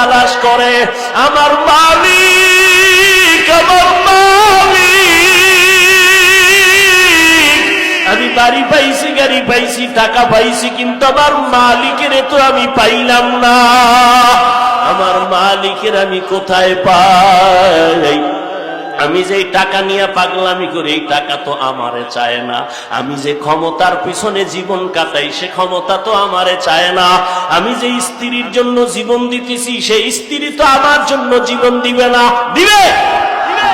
তালাশ করে, আমার মালিক, আমার মালিক, আমি বাড়ি পাইছি, গাড়ি পাইছি, টাকা পাইছি, কিন্তু আমার মালিকের তো আমি পাইলাম না। আমার মালিকের আমি কোথায় পাই? আমি যে টাকা নিয়ে পাগলামি করি, এই টাকা তো আমারে চায় না। আমি যে ক্ষমতার পিছনে জীবন কাটাই, সে ক্ষমতা তো আমারে চায় না। আমি যে স্ত্রীর জন্য জীবন দিতেছি, সেই স্ত্রী তো আমার জন্য জীবন দিবে না।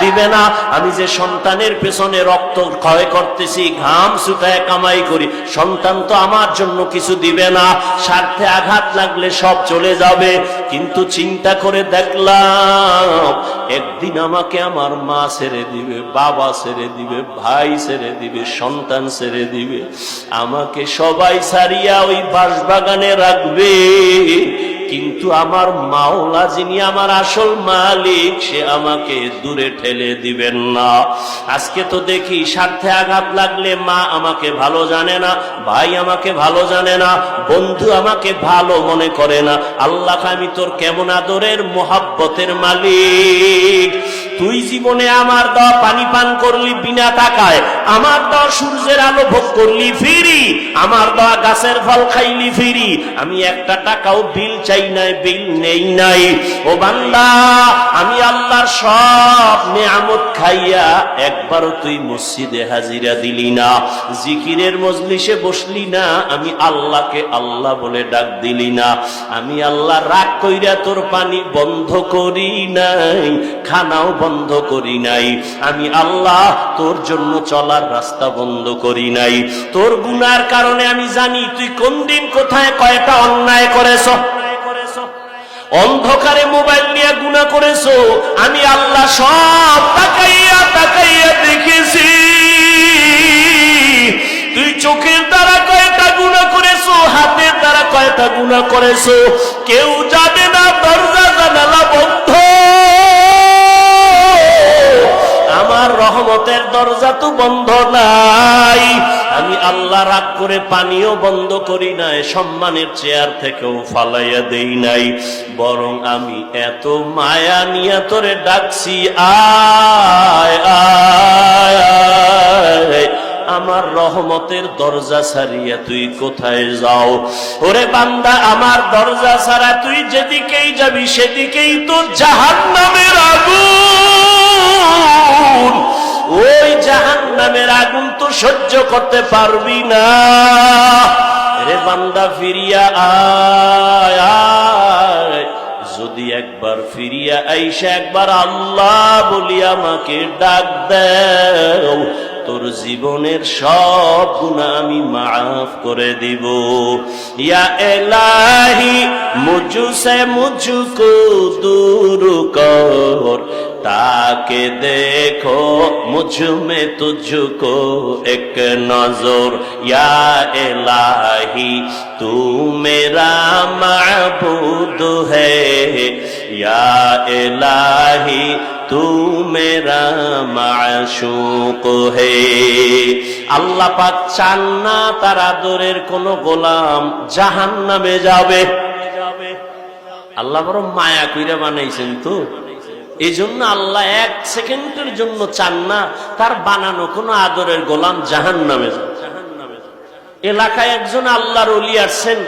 দিবে না। আমি যে সন্তানের পেছনে রক্ত ক্ষয় করতেছি, ঘাম ছুটায় কামাই করি, সন্তান তো আমার জন্য কিছু দিবে না। স্বার্থে আঘাত লাগলে সব চলে যাবে। কিন্তু চিন্তা করে দেখলাম, একদিন আমাকে আমার মা ছেড়ে দিবে, বাবা ছেড়ে দিবে, ভাই ছেড়ে দিবে, সন্তান ছেড়ে দিবে। আমাকে সবাই ছাড়িয়া ওই বাঁশবাগানে রাখবে, কিন্তু আমার মাওলা যিনি আমার আসল মালিক, সে আমাকে দূরে ঠেলে দিবেন না। আজকে তো দেখি স্বার্থে আঘাত লাগলে মা আমাকে ভালো জানে না, ভাই আমাকে ভালো জানে না, বন্ধু আমাকে ভালো মনে করে না। আল্লাহ, আমি তোর কেমন আদরের মোহাব্বতের মালিক। তুই জীবনে আমার দেওয়া পানি পান করলি বিনা টাকায়, আমার দেওয়া সূর্যের আলো ভোগ করলি ফ্রি, আমার দেওয়া গাছের ফল খাইলি ফ্রি। আমি একটা টাকাও বিল চাই নাই, বিল নেই নাই। ও বান্দা, আমি আল্লাহর সব নিয়ামত খাইয়া একবারও তুই মসজিদে হাজিরা দিলি না, জিকিরের মজলিসে বসলি না, আমি আল্লাহকে আল্লাহ বলে ডাক দিলি না। আমি আল্লাহ রাগ কইরা তোর পানি বন্ধ করি নাই, খানাও বন্ধ করি নাই। আমি আল্লাহ তোর জন্য চলার রাস্তা বন্ধ করি নাই। তোর গুনার কারণে আমি জানি তুই কোন দিন কোথায় কয়টা অন্যায় করেছ। অন্ধকারে মোবাইল নিয়ে গুনাহ করেছো, আমি আল্লাহ সব তাকাইয়া তাকাইয়া দেখেছি। তুই চোখের দ্বারা কয়টা গুনাহ করেছো, হাতের দ্বারা কয়টা গুনাহ করেছো, কেউ জানে না, দরজা জানালা বন্ধ। আমার রহমতের দরজা তো বন্ধ নাই। আমি আল্লাহ রাগ করে পানিও বন্ধ করি নাই, সম্মানের চেয়ার থেকেও ফালাইয়া দেই নাই, বরং আমি এত মায়া নিয়ে তোরে ডাকছি, আয় আয় আয়। আমার রহমতের দরজা ছাড়িয়া তুই কোথায় যাও? ওরে বান্দা, আমার দরজা ছাড়া তুই যেদিকেই যাবি সেদিকেই তো জাহান্নামের আগুন। ওই জাহান্নামের আগুন তো সহ্য করতে পারবি না। রে বান্দা, ফিরিয়া আয় আয়। যদি একবার ফিরিয়া আইসা একবার আল্লাহ বলি আমাকে ডাক দাও, তোর জীবনের সব গুনাহ আমি মাফ করে দিব। ইয়া ইলাহি মুঝসে মুঝকো দূর কর, ताके देखो मुझ में तुझको एक नजर। या इलाही तू मेरा माबूद है, या इलाही तू मेरा माशूक है। আল্লাহ পাক চান না তার আদরের কোন গোলাম জাহান্নামে যাবে। আল্লাহ বড় মায়া কইরা বানাইছেন তো, এই জন্য আল্লাহ এক সেকেন্ডের জন্য চান না তার বানানো কোন আদরের গোলাম জাহান্নামে যাবে। এলাকায় একজন আল্লাহর ওলি আসছেন,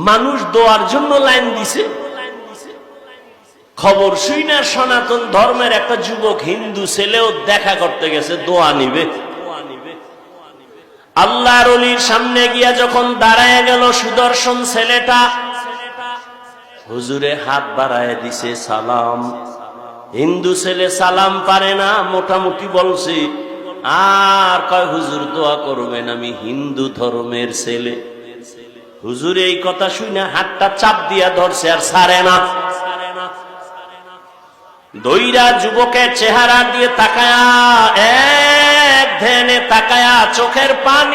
মানুষ দোয়ার জন্য লাইন দিছে। খবর শুই না সনাতন ধর্মের একটা যুবক হিন্দু ছেলেও দেখা করতে গেছে, দোয়া নিবে। আল্লাহর ওলির সামনে গিয়া যখন দাঁড়ায় গেল, সুদর্শন ছেলেটা হুজুরে হাত বাড়ায় দিছে, সালাম। হিন্দু ছেলে সালাম পারে না, মোটামুটি বলছে, আর কয় হুজুর দোয়া করবেন, আমি হিন্দু ধর্মের ছেলে। হুজুর এই কথা শুনে হাতটা চাপ দিয়া ধরছে, আর ছাড়ে না। দইরা যুবকের চেহারা দিয়ে তাকায়া, এক ধ্যানে তাকায়া চোখের পানি